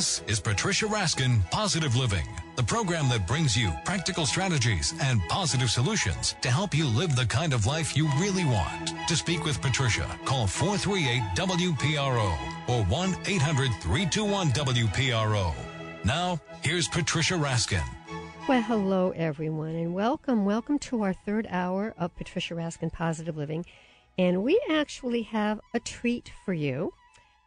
This is Patricia Raskin Positive Living, the program that brings you practical strategies and positive solutions to help you live the kind of life you really want. To speak with Patricia, call 438-WPRO or 1-800-321-WPRO. Now, here's Patricia Raskin. Well, hello, everyone, and welcome to our third hour of Patricia Raskin Positive Living. And we actually have a treat for you.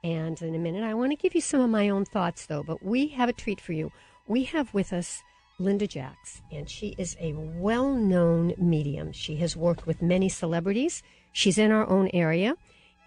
And in a minute, I want to give you some of my own thoughts, though. But we have a treat for you. We have with us Linda Jacks, and she is a well-known medium. She has worked with many celebrities. She's in our own area.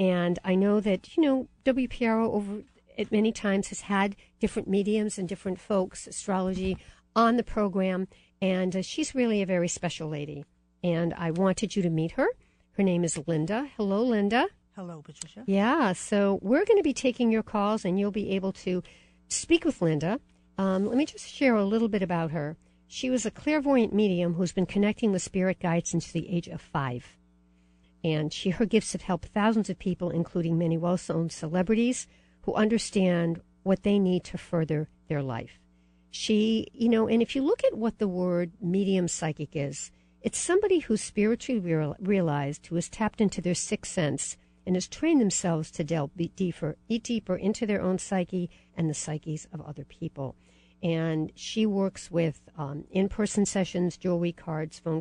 And I know that, WPRO over at many times has had different mediums and different folks, astrology, on the program. And she's really a very special lady. And I wanted you to meet her. Her name is Linda. Hello, Linda. Hello, Patricia. Yeah, so we're going to be taking your calls, and you'll be able to speak with Linda. Let me just share a little bit about her. She was a clairvoyant medium who's been connecting with spirit guides since the age of 5. And her gifts have helped thousands of people, including many well-known celebrities, who understand what they need to further their life. She, and if you look at what the word medium psychic is, it's somebody who's spiritually realized, who has tapped into their sixth sense, and has trained themselves to delve deeper into their own psyche and the psyches of other people. And she works with in-person sessions, jewelry cards, phone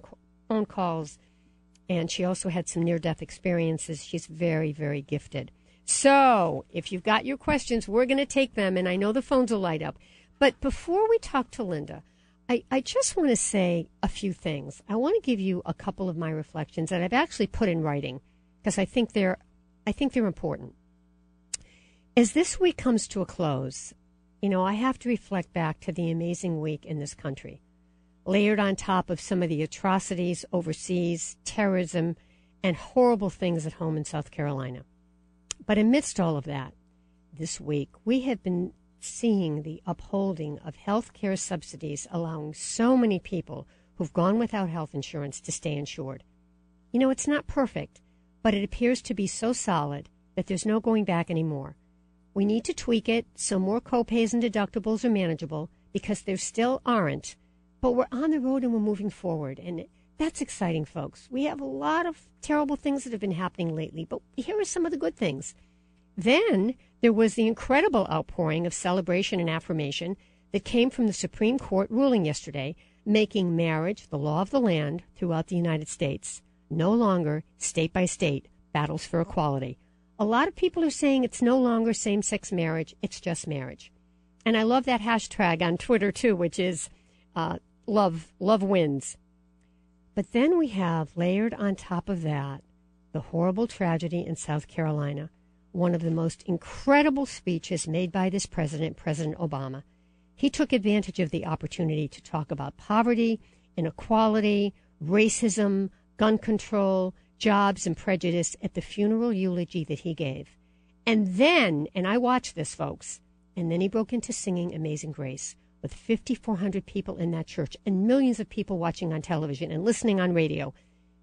calls, and she also had some near-death experiences. She's very, very gifted. So if you've got your questions, we're going to take them, and I know the phones will light up. But before we talk to Linda, I just want to say a few things. I want to give you a couple of my reflections that I've actually put in writing because I think they're important. As this week comes to a close, I have to reflect back to the amazing week in this country, layered on top of some of the atrocities overseas, terrorism, and horrible things at home in South Carolina. But amidst all of that, this week, we have been seeing the upholding of health care subsidies, allowing so many people who've gone without health insurance to stay insured. It's not perfect, but it appears to be so solid that there's no going back anymore. We need to tweak it so more copays and deductibles are manageable, because there still aren't. But we're on the road and we're moving forward, and that's exciting, folks. We have a lot of terrible things that have been happening lately, but here are some of the good things. Then there was the incredible outpouring of celebration and affirmation that came from the Supreme Court ruling yesterday, making marriage the law of the land throughout the United States. No longer state-by-state battles for equality. A lot of people are saying it's no longer same-sex marriage, it's just marriage. And I love that hashtag on Twitter, too, which is love wins. But then we have, layered on top of that, the horrible tragedy in South Carolina, one of the most incredible speeches made by this president, President Obama. He took advantage of the opportunity to talk about poverty, inequality, racism, gun control, jobs, and prejudice at the funeral eulogy that he gave. And then, and I watched this, folks, and then he broke into singing Amazing Grace with 5,400 people in that church and millions of people watching on television and listening on radio.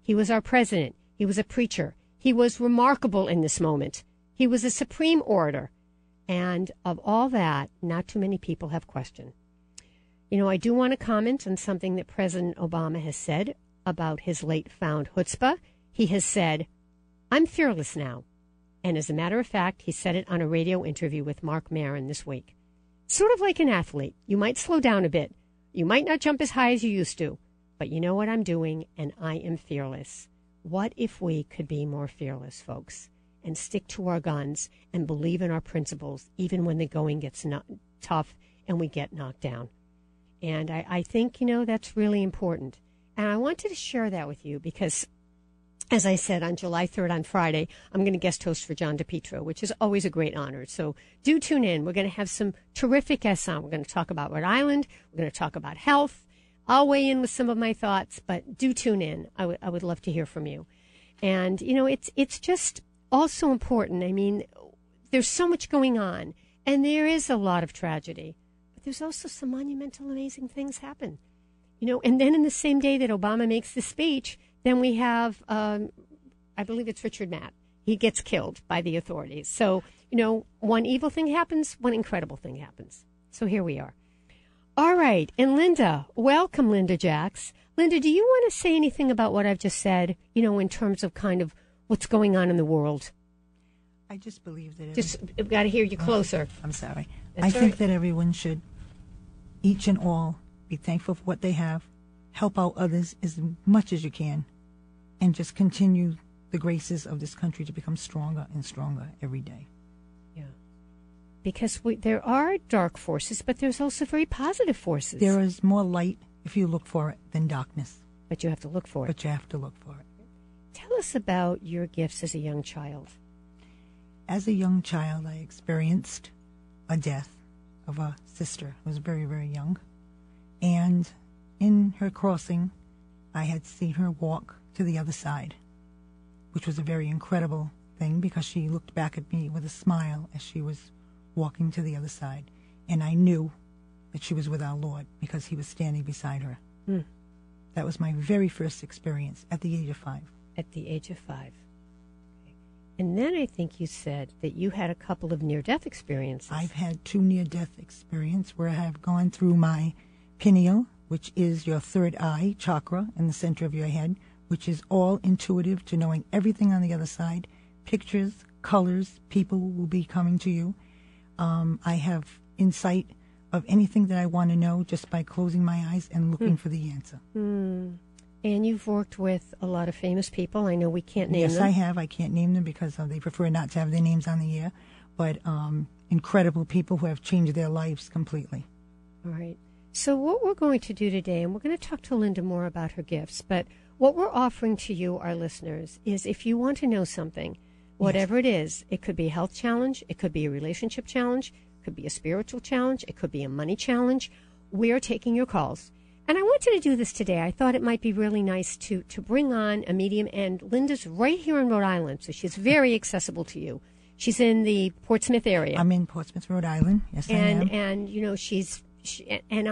He was our president. He was a preacher. He was remarkable in this moment. He was a supreme orator. And of all that, not too many people have questioned. I do want to comment on something that President Obama has said about his late found chutzpah. He has said, "I'm fearless now." And as a matter of fact, he said it on a radio interview with Mark Maron this week. Sort of like an athlete. You might slow down a bit. You might not jump as high as you used to. But you know what I'm doing, and I am fearless. What if we could be more fearless, folks, and stick to our guns and believe in our principles, even when the going gets tough and we get knocked down? And I think, that's really important. And I wanted to share that with you because, as I said, on July 3rd, on Friday, I'm going to guest host for John DePietro, which is always a great honor. So do tune in. We're going to have some terrific guests on. We're going to talk about Rhode Island. We're going to talk about health. I'll weigh in with some of my thoughts, but do tune in. I would love to hear from you. And, it's just also important. I mean, there's so much going on, and there is a lot of tragedy. But there's also some monumental, amazing things happen. And then in the same day that Obama makes the speech, then we have, I believe it's Richard Matt. He gets killed by the authorities. So, one evil thing happens, one incredible thing happens. So here we are. All right. And Linda, welcome, Linda Jax. Linda, do you want to say anything about what I've just said, in terms of kind of what's going on in the world? I just believe that... I've got to hear you closer. I'm sorry. That's I think that everyone should, each and all, be thankful for what they have, help out others as much as you can, and just continue the graces of this country to become stronger and stronger every day. Yeah. Because there are dark forces, but there's also very positive forces. There is more light if you look for it than darkness. But you have to look for it. But you have to look for it. Tell us about your gifts as a young child. As a young child, I experienced a death of a sister who was very, very young. And in her crossing, I had seen her walk to the other side, which was a very incredible thing because she looked back at me with a smile as she was walking to the other side. And I knew that she was with our Lord because he was standing beside her. Mm. That was my very first experience at the age of 5. At the age of 5. Okay. And then I think you said that you had a couple of near-death experiences. I've had 2 near-death experiences where I have gone through my pineal, which is your third eye chakra in the center of your head, which is all intuitive to knowing everything on the other side. Pictures, colors, people will be coming to you. I have insight of anything that I want to know just by closing my eyes and looking for the answer. And you've worked with a lot of famous people. I know we can't name them. Yes, I have. I can't name them because they prefer not to have their names on the air. But incredible people who have changed their lives completely. All right. So what we're going to do today, and we're going to talk to Linda more about her gifts, but what we're offering to you, our listeners, is if you want to know something, whatever it is, it could be a health challenge, it could be a relationship challenge, it could be a spiritual challenge, it could be a money challenge. We're taking your calls. And I wanted to do this today. I thought it might be really nice to bring on a medium, and Linda's right here in Rhode Island, so she's very accessible to you. She's in the Portsmouth area. I'm in Portsmouth, Rhode Island. Yes, I am. And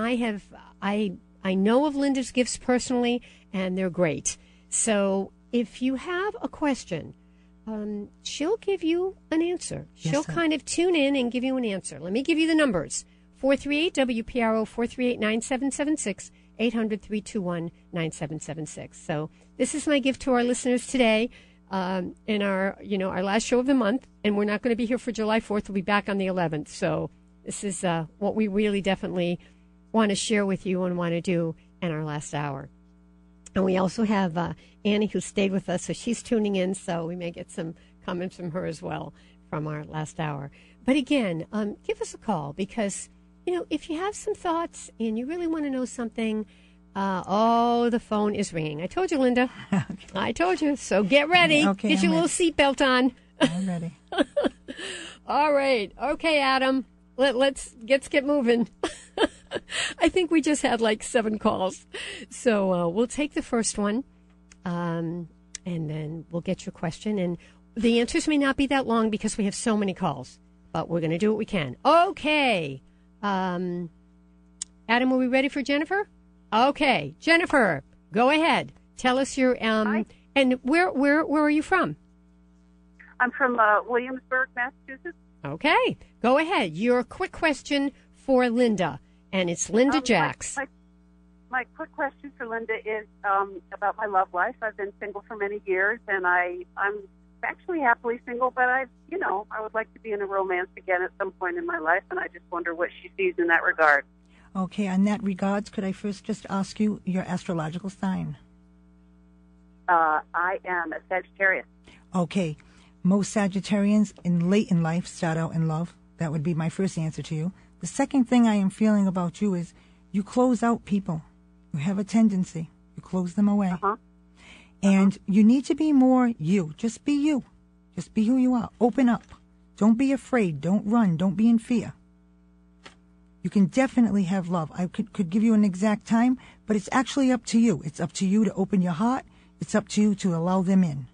I know of Linda's gifts personally, and they're great. So if you have a question, she'll give you an answer. She'll kind of tune in and give you an answer. Let me give you the numbers. 438-WPRO, 438-9776, 800-321-9776. So this is my gift to our listeners today in our last show of the month, and we're not going to be here for July 4th. We'll be back on the 11th. So this is what we really definitely want to share with you and want to do in our last hour. And we also have Annie, who stayed with us, so she's tuning in, so we may get some comments from her as well from our last hour. But again, give us a call because, if you have some thoughts and you really want to know something, the phone is ringing. I told you, Linda. Okay. I told you. So get ready. Okay, get your little seatbelt on. I'm ready. All right. Okay, Adam. Let's get moving. I think we just had like 7 calls. So we'll take the first one, and then we'll get your question. And the answers may not be that long because we have so many calls, but we're going to do what we can. Okay. Adam, are we ready for Jennifer? Okay. Jennifer, go ahead. Tell us your, Hi. And where are you from? I'm from Williamsburg, Massachusetts. Okay. Go ahead. Your quick question for Linda, and it's Linda Jax. My quick question for Linda is about my love life. I've been single for many years, and I'm actually happily single, but I would like to be in a romance again at some point in my life, and I just wonder what she sees in that regard. Okay, in that regards, could I first just ask you your astrological sign? I am a Sagittarius. Okay. Most Sagittarians late in life start out in love. That would be my first answer to you. The second thing I am feeling about you is you close out people. You have a tendency. You close them away. Uh-huh. And you need to be more you. Just be you. Just be who you are. Open up. Don't be afraid. Don't run. Don't be in fear. You can definitely have love. I could give you an exact time, but it's actually up to you. It's up to you to open your heart. It's up to you to allow them in.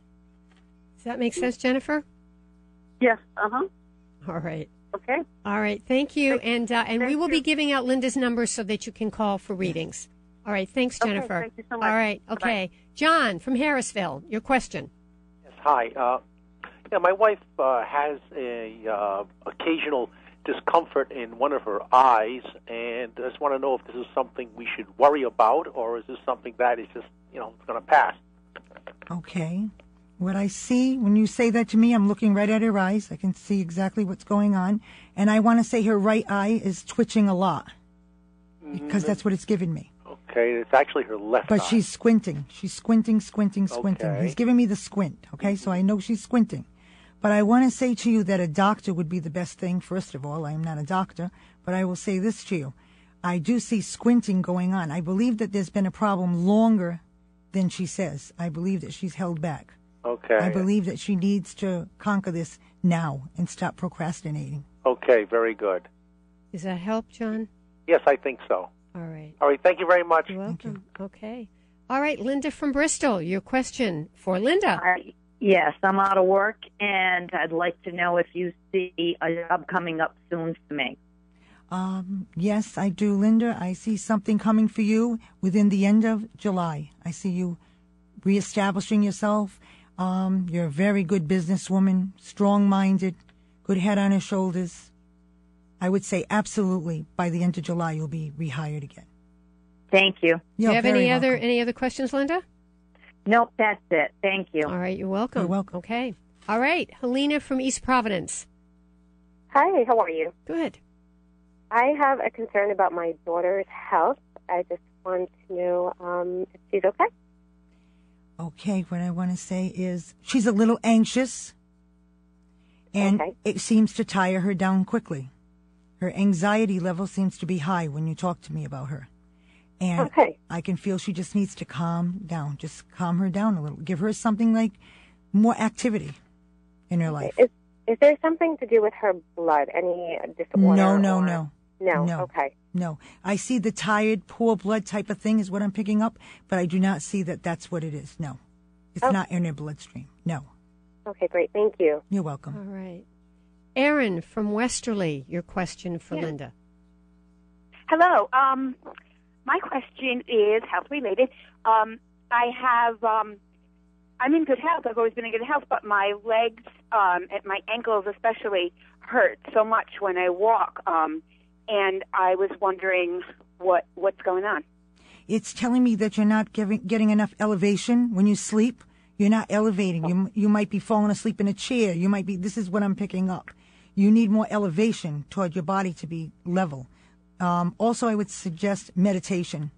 Does that make sense, Jennifer? Yes. Uh-huh. All right. Okay. All right. Thank you. And we will you. be giving out Linda's number so that you can call for readings. All right. Thanks, Jennifer. Okay, thank you so much. All right. Okay. Bye-bye. John from Harrisville, your question. Yes, hi. My wife has a occasional discomfort in one of her eyes, and I just want to know if this is something we should worry about, or is this something that is just, it's going to pass? Okay. What I see when you say that to me, I'm looking right at her eyes. I can see exactly what's going on. And I want to say her right eye is twitching a lot because that's what it's given me. Okay, it's actually her left eye. But she's squinting. She's squinting. Okay. He's giving me the squint, okay? So I know she's squinting. But I want to say to you that a doctor would be the best thing, first of all. I am not a doctor, but I will say this to you. I do see squinting going on. I believe that there's been a problem longer than she says. I believe that she's held back. Okay. I believe that she needs to conquer this now and stop procrastinating. Okay, very good. Does that help, John? Yes, I think so. All right. All right, thank you very much. You're welcome. Okay. All right, Linda from Bristol, your question for Linda. Yes, I'm out of work, and I'd like to know if you see a job coming up soon for me. Yes, I do, Linda. I see something coming for you within the end of July. I see you reestablishing yourself. You're a very good businesswoman, strong-minded, good head on her shoulders. I would say absolutely by the end of July you'll be rehired again. Thank you. Do you have any other questions, Linda? Nope, that's it. Thank you. All right, you're welcome. You're welcome. Okay. All right, Helena from East Providence. Hi, how are you? Good. I have a concern about my daughter's health. I just want to know if she's okay. Okay, what I want to say is she's a little anxious, and it seems to tire her down quickly. Her anxiety level seems to be high when you talk to me about her. And I can feel she just needs to calm down. Just calm her down a little. Give her something like more activity in her life. Is there something to do with her blood? Any disorder? No. No? Okay. No. I see the tired, poor blood type of thing is what I'm picking up, but I do not see that that's what it is. No. It's not in her bloodstream. No. Okay, great. Thank you. You're welcome. All right. Aaron from Westerly, your question for Linda. Hello. My question is health-related. I'm in good health. I've always been in good health, but my legs, and my ankles especially, hurt so much when I walk. And I was wondering what's going on. It's telling me that you're not getting enough elevation when you sleep. You're not elevating. You might be falling asleep in a chair. This is what I'm picking up. You need more elevation toward your body to be level. Also, I would suggest meditation.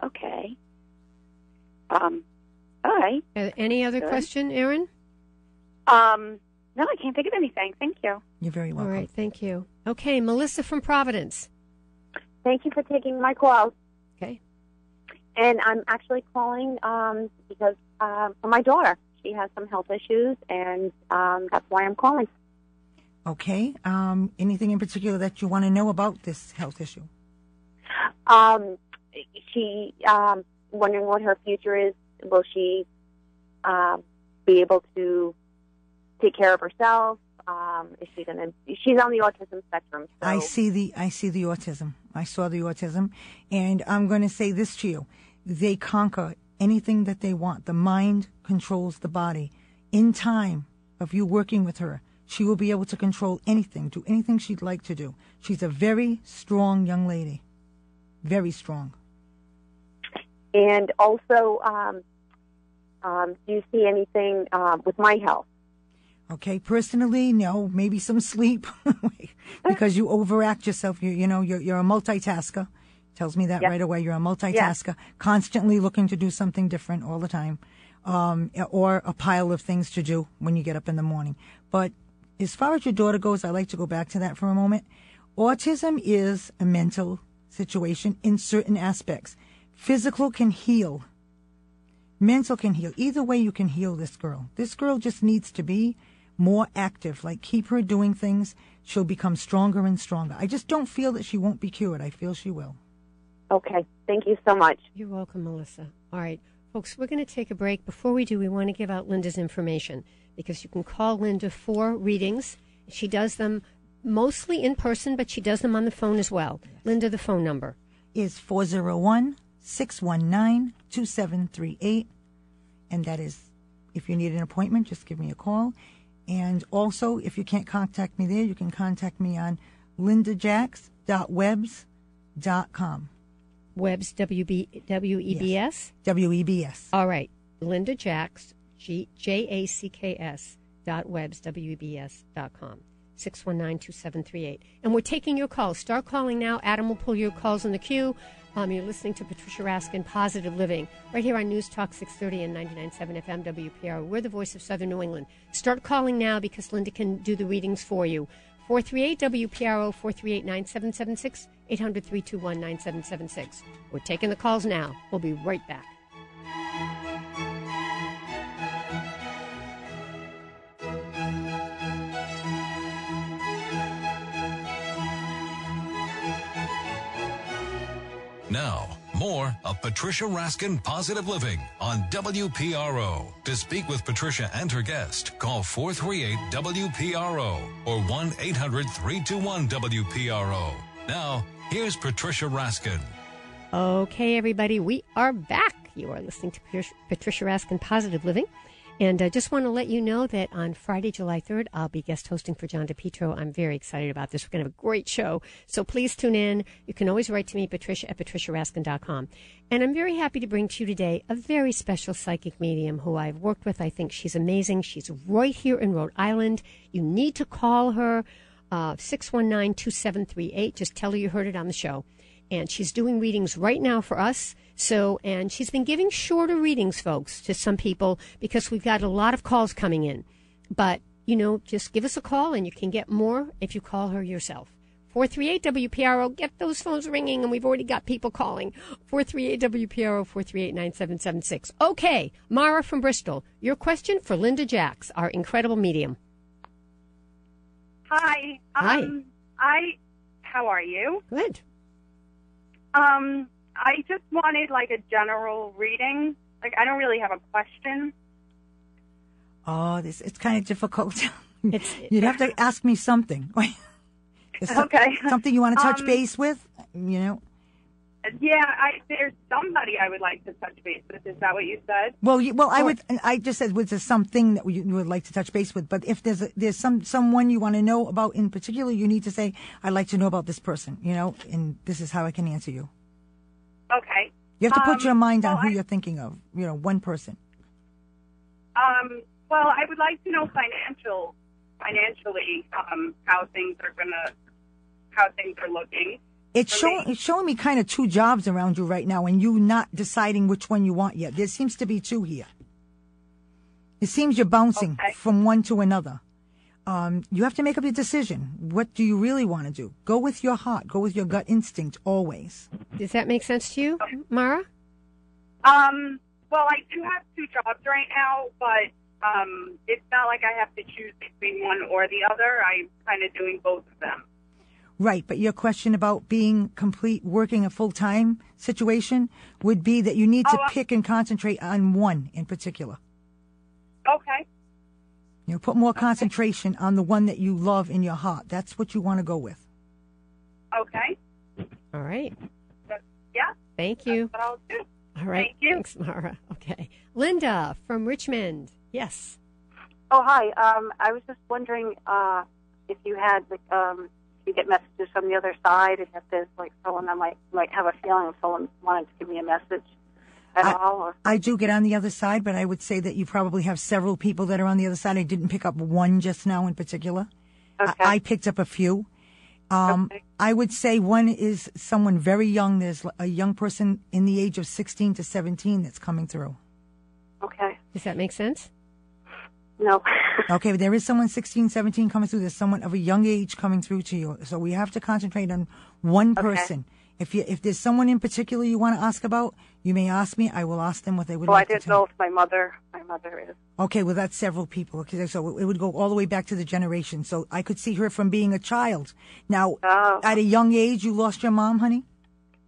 Okay. All right. Any other question, Aaron? No, I can't think of anything. Thank you. You're very welcome. All right, thank you. Okay, Melissa from Providence. Thank you for taking my call. Okay. And I'm actually calling because for my daughter. She has some health issues, and that's why I'm calling. Okay. Anything in particular that you want to know about this health issue? She wondering what her future is. Will she be able to take care of herself? Is she gonna? She's on the autism spectrum. So. I see the autism. I saw the autism, and I'm going to say this to you: they conquer anything that they want. The mind controls the body. In time of you working with her, she will be able to control anything, do anything she'd like to do. She's a very strong young lady, very strong. And also, do you see anything with my health? Okay, personally, no. Maybe some sleep because you overact yourself. You're a multitasker. Tells me that right away. You're a multitasker, constantly looking to do something different all the time, or a pile of things to do when you get up in the morning. But as far as your daughter goes, I like to go back to that for a moment. Autism is a mental situation in certain aspects. Physical can heal. Mental can heal. Either way, you can heal this girl. This girl just needs to be more active. Like, keep her doing things. She'll become stronger and stronger. I just don't feel that she won't be cured. I feel she will. Okay. Thank you so much. You're welcome, Melissa. All right. Folks, we're going to take a break. Before we do, we want to give out Linda's information because you can call Linda for readings. She does them mostly in person, but she does them on the phone as well. Yes. Linda, the phone number is 401-619-2738. And that is, if you need an appointment, just give me a call. And also, if you can't contact me there, you can contact me on lindajacks.webs.com. Webs, W-E-B-S? W-E-B-S. All right. Linda Jacks, Jacks, .webs, W-E-B-S.com. 619-2738. And we're taking your calls. Start calling now. Adam will pull your calls in the queue. You're listening to Patricia Raskin, Positive Living, right here on News Talk 630 and 99.7 FM WPR. We're the voice of Southern New England. Start calling now because Linda can do the readings for you. 438-WPRO, 438-9776, 800-321-9776. We're taking the calls now. We'll be right back. Now, more of Patricia Raskin Positive Living on WPRO. To speak with Patricia and her guest, call 438-WPRO or 1-800-321-WPRO. Now, here's Patricia Raskin. Okay, everybody, we are back. You are listening to Patricia Raskin Positive Living. And I just want to let you know that on Friday, July 3rd, I'll be guest hosting for John DePietro. I'm very excited about this. We're going to have a great show. So please tune in. You can always write to me, Patricia at patriciaraskin.com. And I'm very happy to bring to you today a very special psychic medium who I've worked with. I think she's amazing. She's right here in Rhode Island. You need to call her, 619-2738. Just tell her you heard it on the show. And she's doing readings right now for us. And she's been giving shorter readings, folks, to some people because we've got a lot of calls coming in. But, just give us a call and you can get more if you call her yourself. 438-WPRO, get those phones ringing, and we've already got people calling. 438-WPRO, 438-9776. Okay, Mara from Bristol, your question for Linda Jacks, our incredible medium. Hi. Hi. How are you? Good. I just wanted a general reading. I don't really have a question. Oh, it's kind of difficult. You'd have to ask me something. Okay. Something you want to touch base with, Yeah, there's somebody I would like to touch base with. Is that what you said? I just said was there something that you would like to touch base with. But if there's someone you want to know about in particular, you need to say, I'd like to know about this person, and this is how I can answer you. Okay. You have to put your mind on who you're thinking of, one person. Well, I would like to know financially, how things are looking. It's showing me kind of two jobs around you right now, and you not deciding which one you want yet. There seems to be two here. It seems you're bouncing from one to another. You have to make up your decision. What do you really want to do? Go with your heart. Go with your gut instinct always. Does that make sense to you, Mara? Well, I do have two jobs right now, but it's not like I have to choose between one or the other. I'm kind of doing both of them. Right, but your question about being working a full-time situation would be that you need to pick and concentrate on one in particular. Okay. Put more concentration on the one that you love in your heart. That's what you want to go with. Okay. All right. Yeah. Thank you. That's what I'll do. All right. Thank you. Thanks, Mara. Okay. Linda from Richmond. Yes. Oh, hi. I was just wondering if you had, you get messages from the other side, and if there's, someone I might have a feeling if someone wanted to give me a message at all. Or... I do get on the other side, but I would say that you probably have several people that are on the other side. I didn't pick up one just now in particular. Okay. I picked up a few. Okay. I would say one is someone very young. There's a young person in the age of 16 to 17 that's coming through. Okay. Does that make sense? No. Okay, but there is someone 16, 17 coming through. There's someone of a young age coming through to you. So we have to concentrate on one person. If there's someone in particular you want to ask about, you may ask me. I will ask them what they would like to tell. I didn't know if my mother is. Okay, well, that's several people. Okay, so it would go all the way back to the generation. So I could see her from being a child. Now, at a young age, you lost your mom, honey?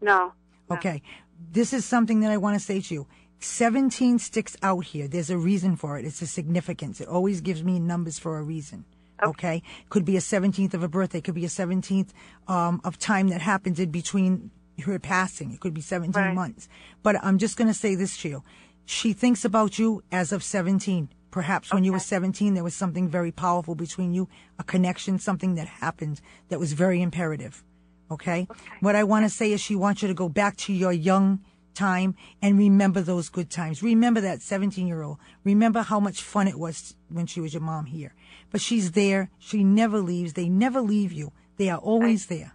No. Okay. This is something that I want to say to you. 17 sticks out here. There's a reason for it. It's a significance. It always gives me numbers for a reason. Okay? Could be a 17th of a birthday. Could be a 17th of time that happens in between her passing. It could be 17 months. But I'm just going to say this to you. She thinks about you as of 17. Perhaps when you were 17, there was something very powerful between you, a connection, something that happened that was very imperative. Okay? What I want to say is she wants you to go back to your young time and remember those good times. Remember that 17-year-old. Remember how much fun it was when she was your mom here. But she's there. She never leaves. They never leave you. They are always there.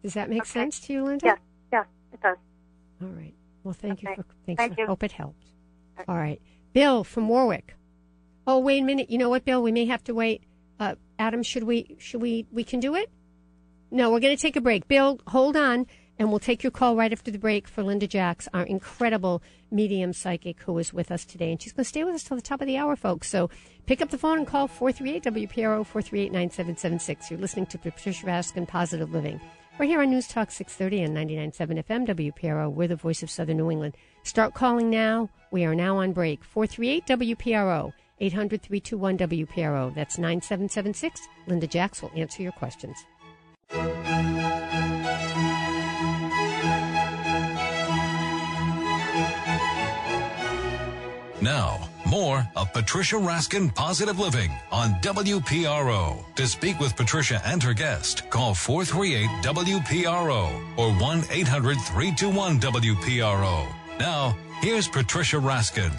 Does that make sense to you, Linda? Yes, it does. All right. Well, thank you. Thank you. Hope it helped. All right. Bill from Warwick. Oh, wait a minute. You know what, Bill? We may have to wait. Adam, should we can do it? No, we're going to take a break. Bill, hold on, and we'll take your call right after the break for Linda Jacks, our incredible medium psychic who is with us today. And she's going to stay with us till the top of the hour, folks. So pick up the phone and call 438-WPRO, 438-9776. You're listening to Patricia Raskin, Positive Living. We're here on News Talk 630 and 99.7 FM WPRO. We're the voice of Southern New England. Start calling now. We are now on break. 438-WPRO, 800-321-WPRO. That's 9776. Linda Jacks will answer your questions. Now, more of Patricia Raskin Positive Living on WPRO. To speak with Patricia and her guest, call 438-WPRO or 1-800-321-WPRO. Now, here's Patricia Raskin.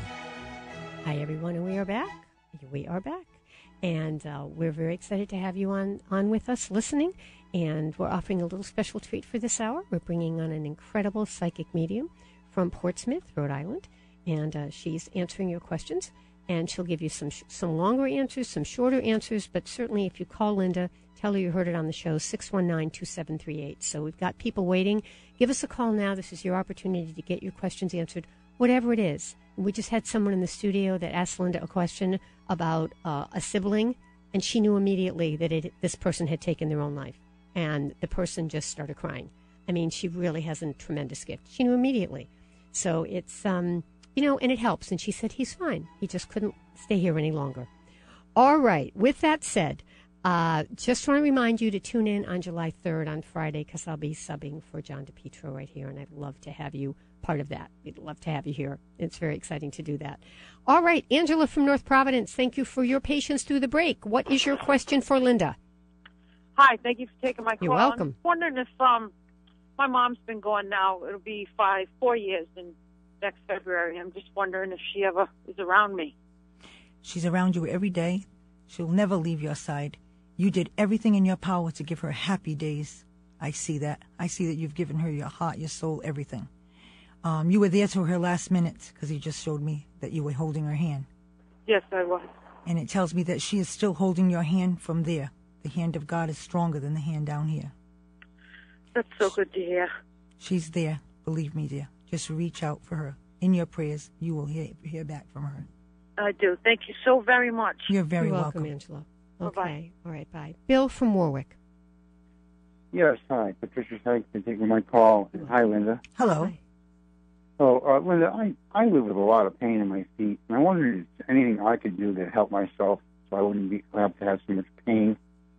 Hi, everyone, and we are back. And we're very excited to have you on with us listening. And we're offering a little special treat for this hour. We're bringing on an incredible psychic medium from Portsmouth, Rhode Island. And she's answering your questions, and she'll give you some longer answers, some shorter answers, but certainly if you call Linda, tell her you heard it on the show, 619-2738. So we've got people waiting. Give us a call now. This is your opportunity to get your questions answered, whatever it is. We just had someone in the studio that asked Linda a question about a sibling, and she knew immediately that this person had taken their own life, and the person just started crying. I mean, she really has a tremendous gift. She knew immediately. So it's... and it helps. And she said, he's fine. He just couldn't stay here any longer. All right. With that said, just want to remind you to tune in on July 3rd on Friday, because I'll be subbing for John DePietro right here, and I'd love to have you part of that. We'd love to have you here. It's very exciting to do that. All right. Angela from North Providence, thank you for your patience through the break. What is your question for Linda? Hi. Thank you for taking my call. You're welcome. I'm wondering if my mom's been gone now. It'll be 4 years in next February. I'm just wondering if she ever is around me. She's around you every day. She'll never leave your side. You did everything in your power to give her happy days. I see that. I see that you've given her your heart, your soul, everything. You were there to her last minute, because you just showed me that you were holding her hand. Yes, I was. And it tells me that she is still holding your hand from there. The hand of God is stronger than the hand down here. That's so good to hear. She's there. Believe me, dear. Just reach out for her. In your prayers, you will hear back from her. I do. Thank you so very much. You're very welcome, welcome. Angela. Okay. Bye-bye. All right, bye. Bill from Warwick. Yes, hi. Patricia, thanks for taking my call. Hi, Linda. Hello. Hi. So, Linda, I live with a lot of pain in my feet, and I wondered if there's anything I could do to help myself so I wouldn't have to have so much pain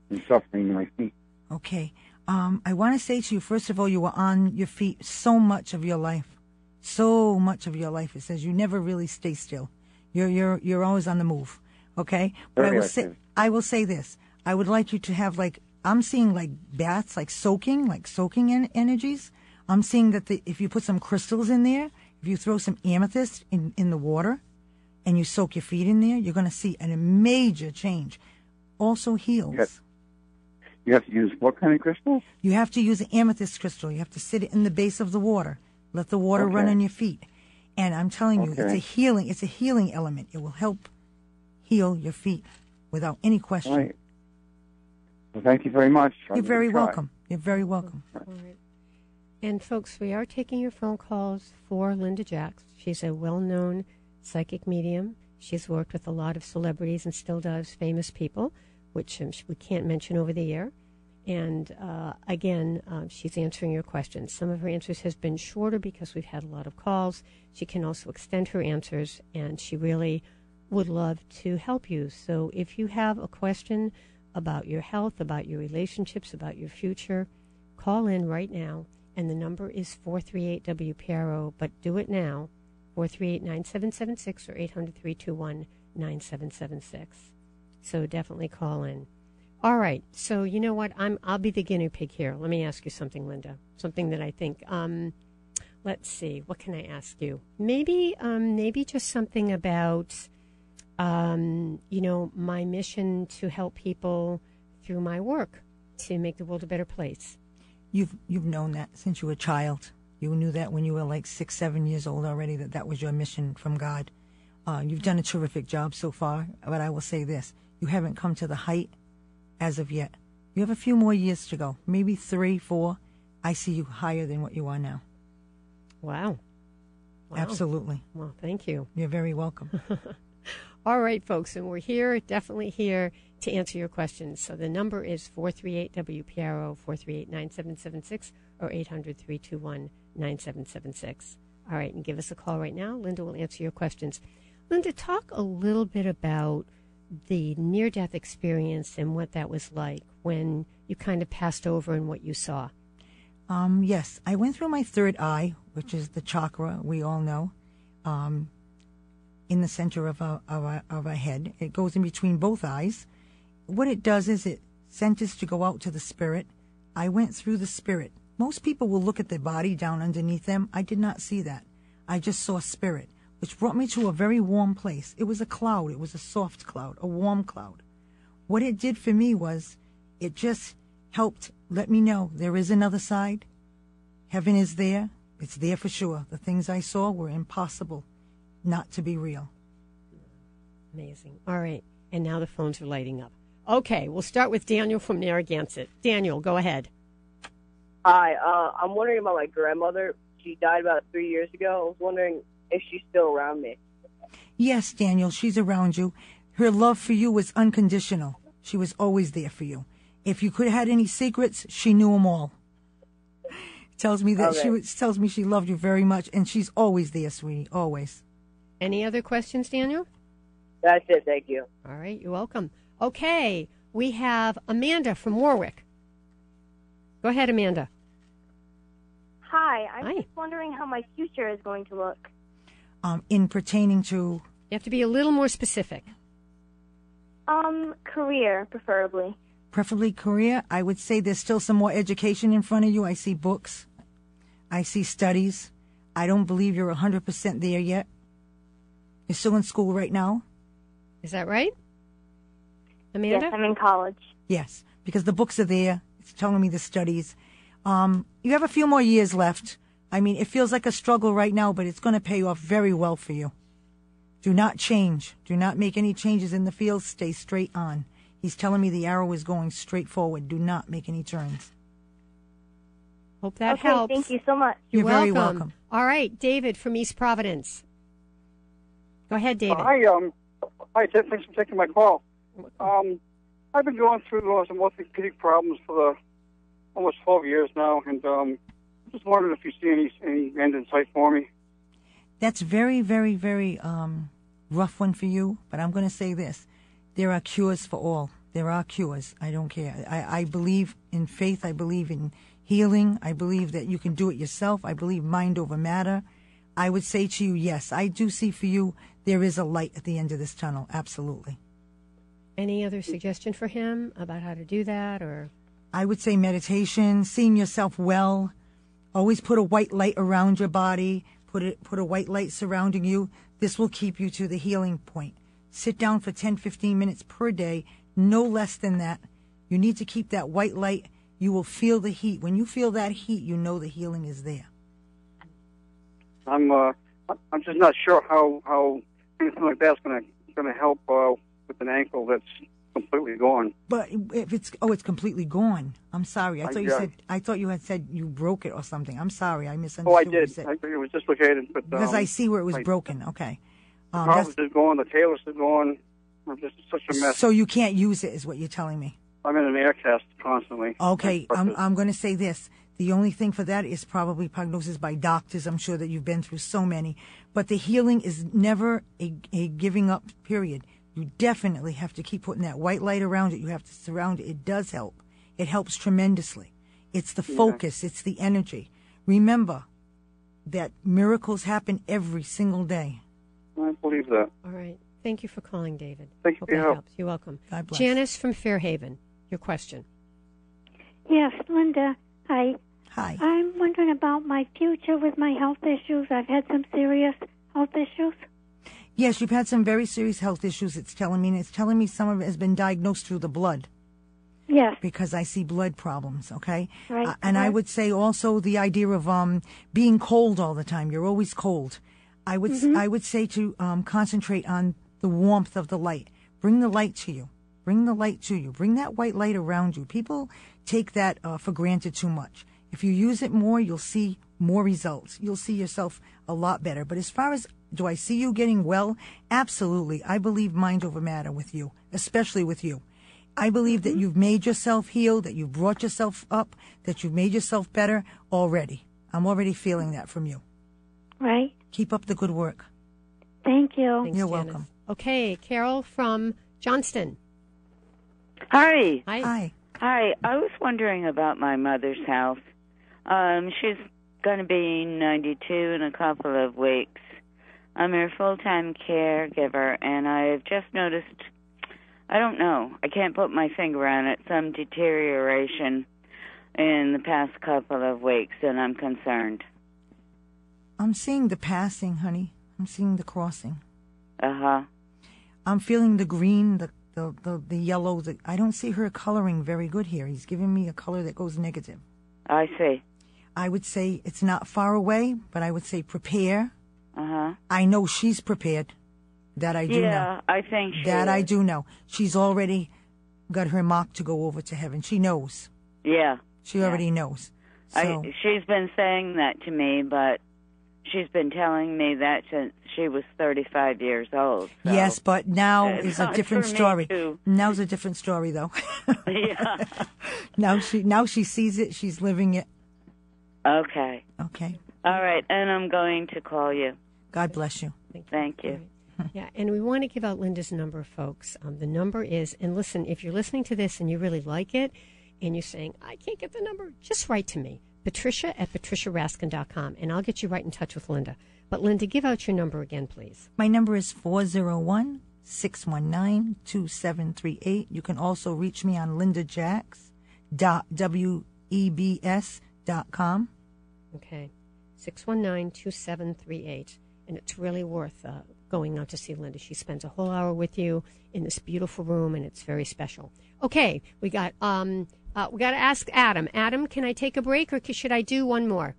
and suffering in my feet. Okay. I want to say to you, first of all, you were on your feet so much of your life. So much of your life. It says you never really stay still. You're always on the move. Okay? But I will say this. I would like you to have, like, I'm seeing like baths, like soaking energies. I'm seeing that if you put some crystals in there, if you throw some amethyst in the water and you soak your feet in there, you're going to see a major change. Also heals. Yes. You have to use what kind of crystal? You have to use an amethyst crystal. You have to sit it in the base of the water. Let the water run on your feet. And I'm telling you, it's a healing element. It will help heal your feet without any question. Right. Well, thank you very much. You're very welcome. You're very welcome. All right. And folks, we are taking your phone calls for Linda Jacks. She's a well-known psychic medium. She's worked with a lot of celebrities and still does, famous people, which we can't mention over the air. And again, she's answering your questions. Some of her answers has been shorter because we've had a lot of calls. She can also extend her answers, and she really would love to help you. So if you have a question about your health, about your relationships, about your future, call in right now. And the number is 438-WPRO, but do it now, 438-9776 or So definitely call in. All right. So you know what? I'll be the guinea pig here. Let me ask you something, Linda. Something that I think. Let's see. What can I ask you? Maybe just something about, my mission to help people through my work to make the world a better place. You've known that since you were a child. You knew that when you were like 6, 7 years old already, that was your mission from God. You've done a terrific job so far, but I will say this. You haven't come to the height as of yet. You have a few more years to go, maybe 3, 4. I see you higher than what you are now. Wow. Absolutely. Well, thank you. You're very welcome. All right, folks, and we're here, definitely here to answer your questions. So the number is 438-WPRO, 438-9776, or 800-321-9776. All right, and give us a call right now. Linda will answer your questions. Linda, talk a little bit about the near-death experience and what that was like when you kind of passed over and what you saw. Yes, I went through my third eye, which is the chakra we all know, in the center of our head. It goes in between both eyes. What it does is it sent us to go out to the spirit. I went through the spirit. Most people will look at the body down underneath them. I did not see that. I just saw spirit, which brought me to a very warm place. It was a cloud. It was a soft cloud, a warm cloud. What it did for me was it just helped let me know there is another side. Heaven is there. It's there for sure. The things I saw were impossible not to be real. Amazing. All right. And now the phones are lighting up. Okay, we'll start with Daniel from Narragansett. Daniel, go ahead. Hi, I'm wondering about my grandmother. She died about 3 years ago. I was wondering if she's still around me. Yes, Daniel, she's around you. Her love for you was unconditional. She was always there for you. If you could have had any secrets, she knew them all. Tells me that tells me she loved you very much, and she's always there, sweetie, always. Any other questions, Daniel? That's it, thank you. All right, you're welcome. Okay, we have Amanda from Warwick. Go ahead, Amanda. Hi, I'm just wondering how my future is going to look. In pertaining to? You have to be a little more specific. Career, preferably. Preferably career. I would say there's still some more education in front of you. I see books. I see studies. I don't believe you're 100% there yet. You're still in school right now? Is that right, Amanda? Yes, I'm in college. Yes, because the books are there. It's telling me the studies. You have a few more years left. I mean, it feels like a struggle right now, but it's going to pay off very well for you. Do not change. Do not make any changes in the field. Stay straight on. He's telling me the arrow is going straight forward. Do not make any turns. Hope that helps. Thank you so much. You're very welcome. All right, David from East Providence. Go ahead, David. Hi, thanks for taking my call. I've been going through some orthopedic problems for almost 12 years now, and just wondering if you see any end in sight for me. That's very, very, very rough one for you, but I'm going to say this. There are cures for all. There are cures. I don't care. I believe in faith. I believe in healing. I believe that you can do it yourself. I believe mind over matter. I would say to you, yes, I do see for you there is a light at the end of this tunnel. Absolutely. Any other suggestion for him about how to do that? Or I would say meditation, seeing yourself well. Always put a white light around your body. Put a white light surrounding you. This will keep you to the healing point. Sit down for 10, 15 minutes per day, no less than that. You need to keep that white light. You will feel the heat. When you feel that heat, you know the healing is there. I'm just not sure how anything like that's going to help with an ankle that's completely gone. But if it's completely gone. I'm sorry. I thought you had said you broke it or something. I'm sorry. I misunderstood. Oh, I did. I think it was dislocated, but because I see where it was broken. Okay. The cartilage is gone. The talus is gone. I'm just such a mess. So you can't use it, is what you're telling me. I'm in an air cast constantly. Okay. I'm going to say this. The only thing for that is probably prognosis by doctors. I'm sure that you've been through so many. But the healing is never a giving up period. You definitely have to keep putting that white light around it. You have to surround it. It does help. It helps tremendously. It's the focus. It's the energy. Remember that miracles happen every single day. I believe that. All right. Thank you for calling, David. Thank you Hope for your that help. helps. You're welcome. God bless. Janice from Fairhaven, your question. Yes, Linda. Hi. Hi. I'm wondering about my future with my health issues. I've had some serious health issues. Yes, you've had some very serious health issues, it's telling me. And it's telling me some of it has been diagnosed through the blood. Yes. Because I see blood problems, okay? Right. And I would say also the idea of being cold all the time. You're always cold. I would say to concentrate on the warmth of the light. Bring the light to you. Bring the light to you. Bring that white light around you. People take that for granted too much. If you use it more, you'll see more results. You'll see yourself a lot better. But as far as do I see you getting well? Absolutely. I believe mind over matter with you, especially with you. I believe that you've made yourself heal, that you've brought yourself up, that you've made yourself better already. I'm already feeling that from you. Right. Keep up the good work. Thank you. Thanks, You're Janice. welcome. Okay, Carol from Johnston. Hi. Hi. Hi. I was wondering about my mother's health. She's going to be 92 in a couple of weeks. I'm her full-time caregiver, and I've just noticed, I don't know, I can't put my finger on it, some deterioration in the past couple of weeks, and I'm concerned. I'm seeing the passing, honey. I'm seeing the crossing. Uh-huh. I'm feeling the green, the yellow. I don't see her coloring very good here. He's giving me a color that goes negative. I see. I would say it's not far away, but I would say prepare. Uh-huh. I know she's prepared. That I do know. Yeah, I think she That is. I do know. She's already got her mark to go over to heaven. She knows. Yeah. She already knows. So, She's been saying that to me, but she's been telling me that since she was 35 years old. So yes, but now it's is a hard different for me story. to- Now's a different story, though. Yeah. Now she sees it. She's living it. Okay. Okay. All right, and I'm going to call you. God bless you. Thank you. Yeah, and we want to give out Linda's number, folks. The number is, and listen, if you're listening to this and you really like it, and you're saying, I can't get the number, just write to me, Patricia@patriciaraskin.com, and I'll get you right in touch with Linda. But Linda, give out your number again, please. My number is 401-619-2738. You can also reach me on lindajacks.webs.com. Okay, 619-2738. And it's really worth going out to see Linda. She spends a whole hour with you in this beautiful room, and it's very special. Okay, we got to ask Adam. Adam, can I take a break, or should I do one more?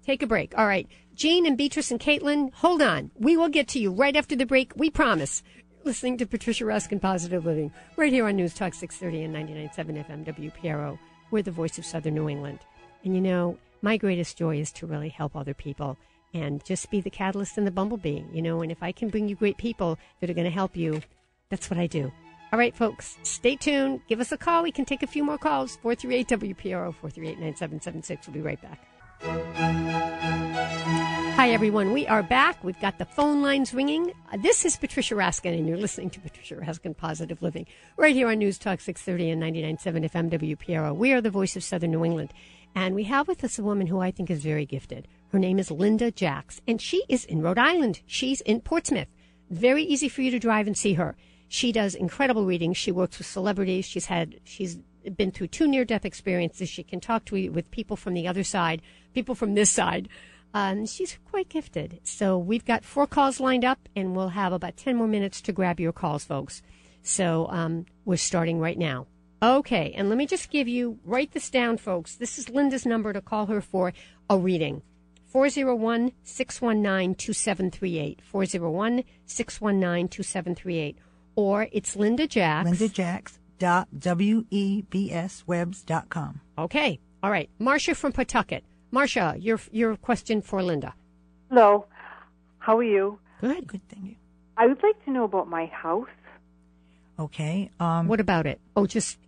Take a break. All right. Jean and Beatrice and Caitlin, hold on. We will get to you right after the break. We promise. Listening to Patricia Raskin Positive Living right here on News Talk 630 and 99.7 FM WPRO. We're the voice of Southern New England. And you know, my greatest joy is to really help other people and just be the catalyst and the bumblebee, you know, and if I can bring you great people that are going to help you, that's what I do. All right, folks, stay tuned. Give us a call. We can take a few more calls. 438-WPRO, 438-9776. We'll be right back. Hi, everyone. We are back. We've got the phone lines ringing. This is Patricia Raskin, and you're listening to Patricia Raskin Positive Living right here on News Talk 630 and 99.7 FM WPRO. We are the voice of Southern New England, and we have with us a woman who I think is very gifted. Her name is Linda Jacks, and she is in Rhode Island. She's in Portsmouth. Very easy for you to drive and see her. She does incredible readings. She works with celebrities. She's been through 2 near-death experiences. She can talk with people from the other side, people from this side. She's quite gifted. So we've got 4 calls lined up, and we'll have about 10 more minutes to grab your calls, folks. So we're starting right now. Okay, and let me just write this down, folks. This is Linda's number to call her for a reading. 401-619-2738. 401-619-2738. Or it's Linda Jacks. LindaJacks.webswebs.com. Okay. All right. Marcia from Pawtucket. Marcia, your question for Linda. Hello. How are you? Good. Good, thank you. I would like to know about my house. Okay. What about it? Oh, just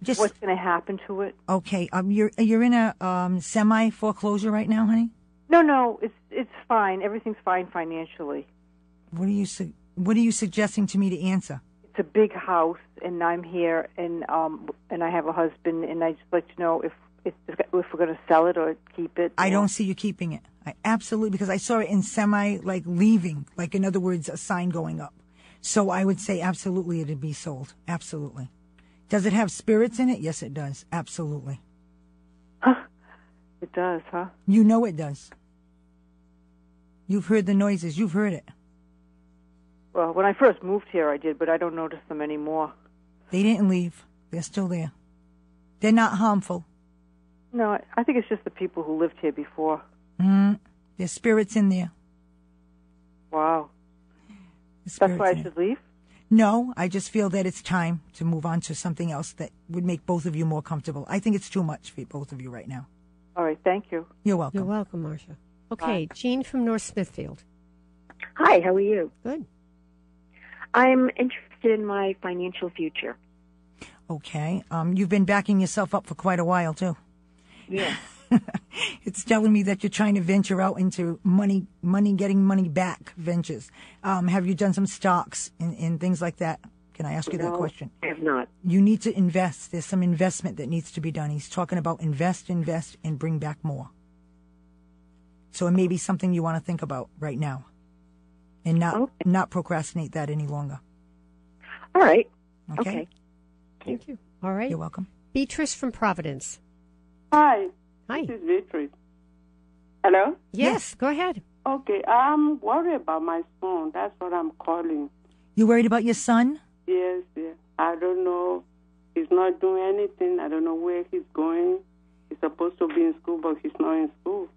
what's going to happen to it? Okay. You're in a semi foreclosure right now, honey? No, it's fine. Everything's fine financially. What are you suggesting to me to answer? It's a big house, and I'm here, and I have a husband, and I just like to know if we're going to sell it or keep it. I don't see you keeping it. I absolutely, because I saw it in semi leaving, in other words, a sign going up. So I would say absolutely it'd be sold. Absolutely. Does it have spirits in it? Yes, it does. Absolutely. It does, huh? You know it does. You've heard the noises. You've heard it. Well, when I first moved here, I did, but I don't notice them anymore. They didn't leave. They're still there. They're not harmful. No, I think it's just the people who lived here before. There's spirits in there. Wow. That's why I should leave? No, I just feel that it's time to move on to something else that would make both of you more comfortable. I think it's too much for both of you right now. All right, thank you. You're welcome. You're welcome, Marcia. Okay, Jean from North Smithfield. Hi, how are you? Good. I'm interested in my financial future. Okay. You've been backing yourself up for quite a while, too. Yeah. It's telling me that you're trying to venture out into getting money back ventures. Have you done some stocks and things like that? Can I ask you that question? I have not. You need to invest. There's some investment that needs to be done. He's talking about invest, and bring back more. So it may be something you want to think about right now and not procrastinate that any longer. All right. Okay. Thank you. All right. You're welcome. Beatrice from Providence. Hi. Hi. This is Beatrice. Hello? Yes, go ahead. Okay, I'm worried about my son. That's what I'm calling. You worried about your son? Yes. I don't know. He's not doing anything. I don't know where he's going. He's supposed to be in school, but he's not in school.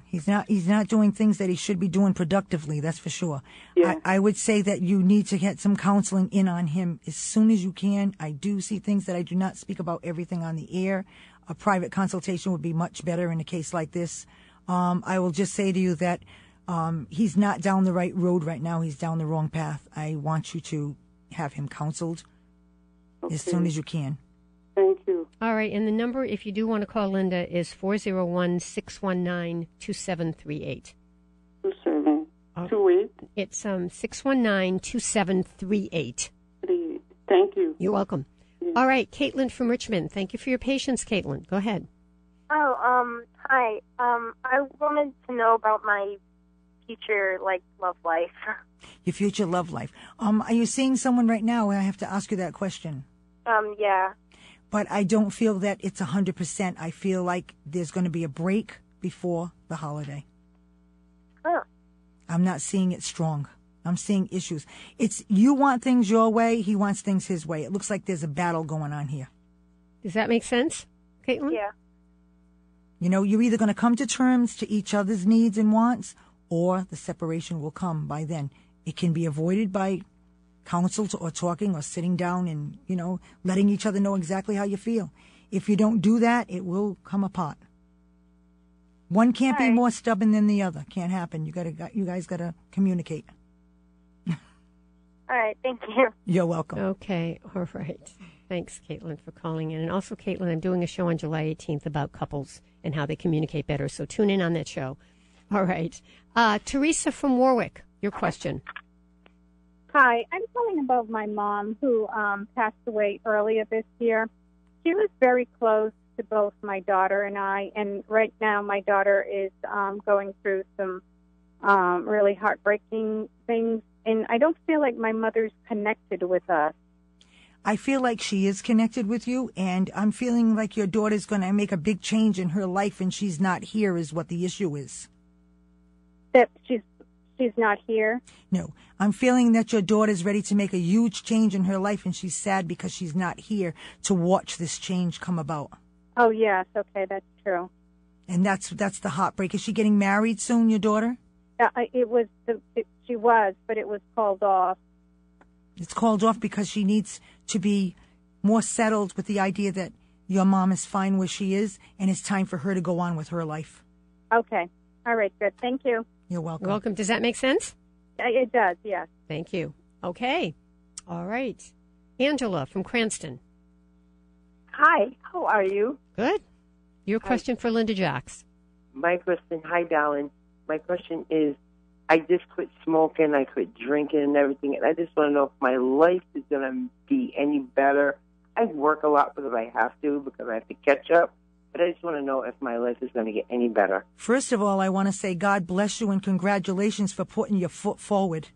He's not doing things that he should be doing productively, that's for sure. Yeah. I would say that you need to get some counseling in on him as soon as you can. I do see things that I do not speak about everything on the air. A private consultation would be much better in a case like this. I will just say to you that he's not down the right road right now. He's down the wrong path. I want you to have him counseled as soon as you can. Thank you. All right, and the number, if you do want to call Linda, is 401-619-2738. 2728? It's 619-2738. Thank you. You're welcome. Yeah. All right, Caitlin from Richmond. Thank you for your patience, Caitlin. Go ahead. Oh, hi. I wanted to know about my future, love life. Your future love life. Are you seeing someone right now? I have to ask you that question. Yeah. But I don't feel that it's 100%. I feel like there's going to be a break before the holiday. Huh. I'm not seeing it strong. I'm seeing issues. It's you want things your way, he wants things his way. It looks like there's a battle going on here. Does that make sense, Caitlin? Yeah. You know, you're either going to come to terms to each other's needs and wants, or the separation will come by then. It can be avoided by counsel or talking or sitting down and, letting each other know exactly how you feel. If you don't do that, it will come apart. One can't be more stubborn than the other. Can't happen. You guys got to communicate. All right. Thank you. You're welcome. Okay. All right. Thanks, Caitlin, for calling in. And also, Caitlin, I'm doing a show on July 18th about couples and how they communicate better. So tune in on that show. All right. Teresa from Warwick, your question. Hi, I'm calling about my mom who passed away earlier this year. She was very close to both my daughter and I, and right now my daughter is going through some really heartbreaking things, and I don't feel like my mother's connected with us. I feel like she is connected with you, and I'm feeling like your daughter's going to make a big change in her life, and she's not here is what the issue is. That she's not here? No. I'm feeling that your daughter's ready to make a huge change in her life, and she's sad because she's not here to watch this change come about. Oh, yes. Okay, that's true. And that's the heartbreak. Is she getting married soon, your daughter? She was, but it was called off. It's called off because she needs to be more settled with the idea that your mom is fine where she is, and it's time for her to go on with her life. Okay. All right, good. Thank you. You're welcome. You're welcome. Does that make sense? It does, yes. Thank you. Okay. All right. Angela from Cranston. Hi, how are you? Good. Your question for Linda Jacks. My question, hi, darling. My question is, I just quit smoking, I quit drinking and everything, and I just want to know if my life is going to be any better. I work a lot because I have to catch up, but I just want to know if my life is going to get any better. First of all, I want to say God bless you and congratulations for putting your foot forward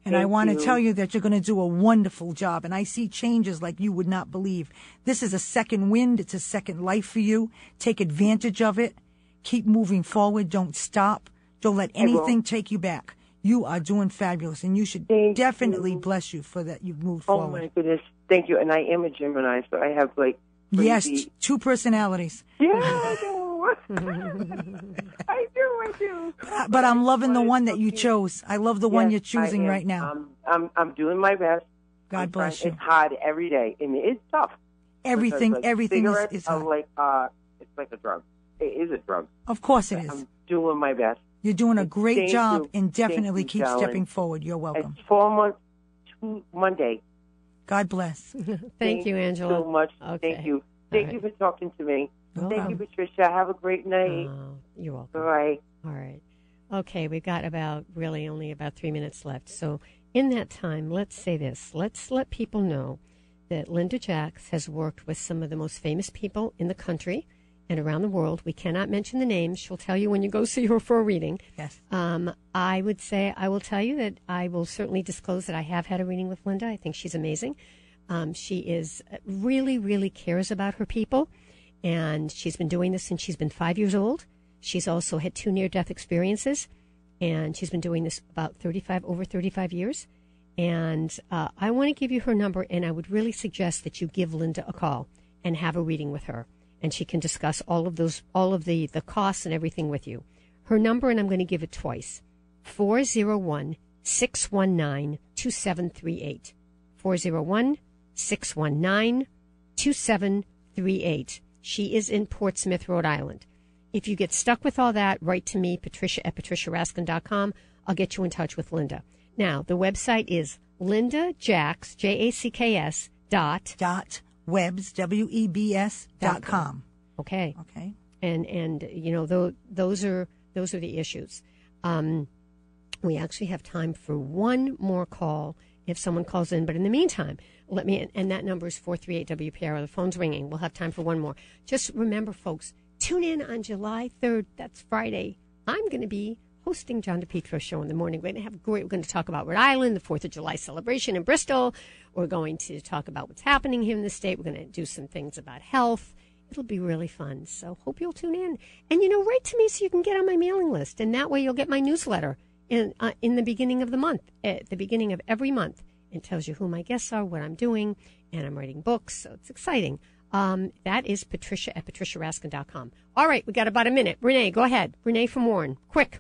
And I want to tell you that you're going to do a wonderful job. And I see changes like you would not believe. This is a second wind. It's a second life for you. Take advantage of it. Keep moving forward. Don't stop. Don't let anything take you back. You are doing fabulous, and you should definitely bless you for that you've moved forward. Oh, my goodness. Thank you. And I am a Gemini, so I have, like, yes, 2 personalities. Yeah, I do. I do. But I'm loving the one that you chose. I love the one you're choosing right now. I'm doing my best. God bless you. It's hard every day, and it's tough. Everything is hard. Like, it's like a drug. It is a drug. Of course it is. I'm doing my best. You're doing a great job, and definitely keep stepping forward. You're welcome. It's 4 months to Monday. God bless. Thank you, Angela. So much. Okay. Thank you. Thank you for talking to me. Thank you, Patricia. Have a great night. You're welcome. Bye. All right. Okay, we've got only about 3 minutes left. So in that time, let's say this. Let's let people know that Linda Jacks has worked with some of the most famous people in the country and around the world. We cannot mention the names. She'll tell you when you go see her for a reading. Yes. I will tell you that I will certainly disclose that I have had a reading with Linda. I think she's amazing. She is really, really cares about her people. And she's been doing this since she's been 5 years old. She's also had 2 near-death experiences, and she's been doing this about over 35 years. And I want to give you her number, and I would really suggest that you give Linda a call and have a reading with her, and she can discuss all of the costs and everything with you. Her number, and I'm going to give it twice: 401-619-2738. 401-619-2738. She is in Portsmouth, Rhode Island. If you get stuck with all that, write to me, Patricia at patriciaraskin.com. I'll get you in touch with Linda. Now, the website is Linda Jacks, Jacks, Webs, WEBS.com. Okay. Okay. And you know, those are the issues. We actually have time for one more call if someone calls in. But in the meantime, and that number is 438-WPR. The phone's ringing. We'll have time for one more. Just remember, folks, tune in on July 3rd. That's Friday. I'm going to be hosting John DePietro Show in the morning. We're going to talk about Rhode Island, the 4th of July celebration in Bristol. We're going to talk about what's happening here in the state. We're going to do some things about health. It'll be really fun. So hope you'll tune in. And, write to me so you can get on my mailing list. And that way you'll get my newsletter in the beginning of the month, at the beginning of every month. It tells you who my guests are, what I'm doing, and I'm writing books. So it's exciting. That is Patricia at patriciaraskin.com. All right, we got about a minute. Renee, go ahead. Renee from Warren. Quick.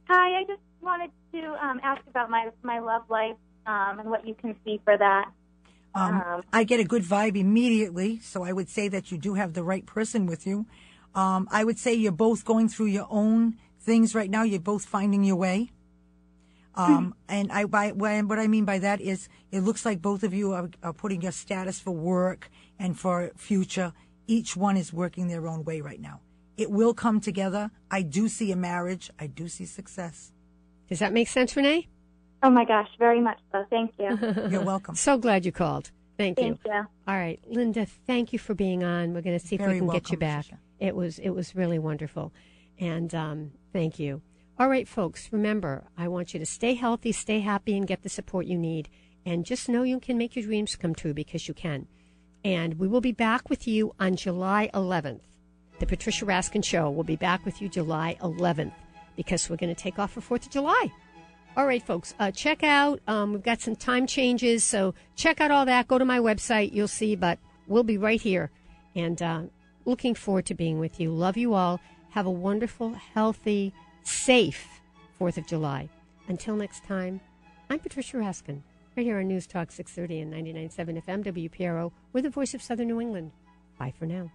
Hi, I just wanted to ask about my love life and what you can see for that. I get a good vibe immediately, so I would say that you do have the right person with you. I would say you're both going through your own things right now. You're both finding your way. And what I mean by that is it looks like both of you are putting your status for work and for future. Each one is working their own way right now. It will come together. I do see a marriage. I do see success. Does that make sense, Renee? Oh, my gosh, very much so. Thank you. You're welcome. So glad you called. Thank you. Thank you. All right, Linda, thank you for being on. We're going to see if we can get you back. Patricia. It was really wonderful. And thank you. All right, folks, remember, I want you to stay healthy, stay happy, and get the support you need. And just know you can make your dreams come true, because you can. And we will be back with you on July 11th. The Patricia Raskin Show will be back with you July 11th, because we're going to take off for 4th of July. All right, folks, check out, we've got some time changes, so check out all that. Go to my website, you'll see, but we'll be right here. And looking forward to being with you. Love you all. Have a wonderful, healthy, safe 4th of July. Until next time, I'm Patricia Raskin, right here on News Talk 630 and 99.7 FM WPRO. We're the voice of Southern New England. Bye for now.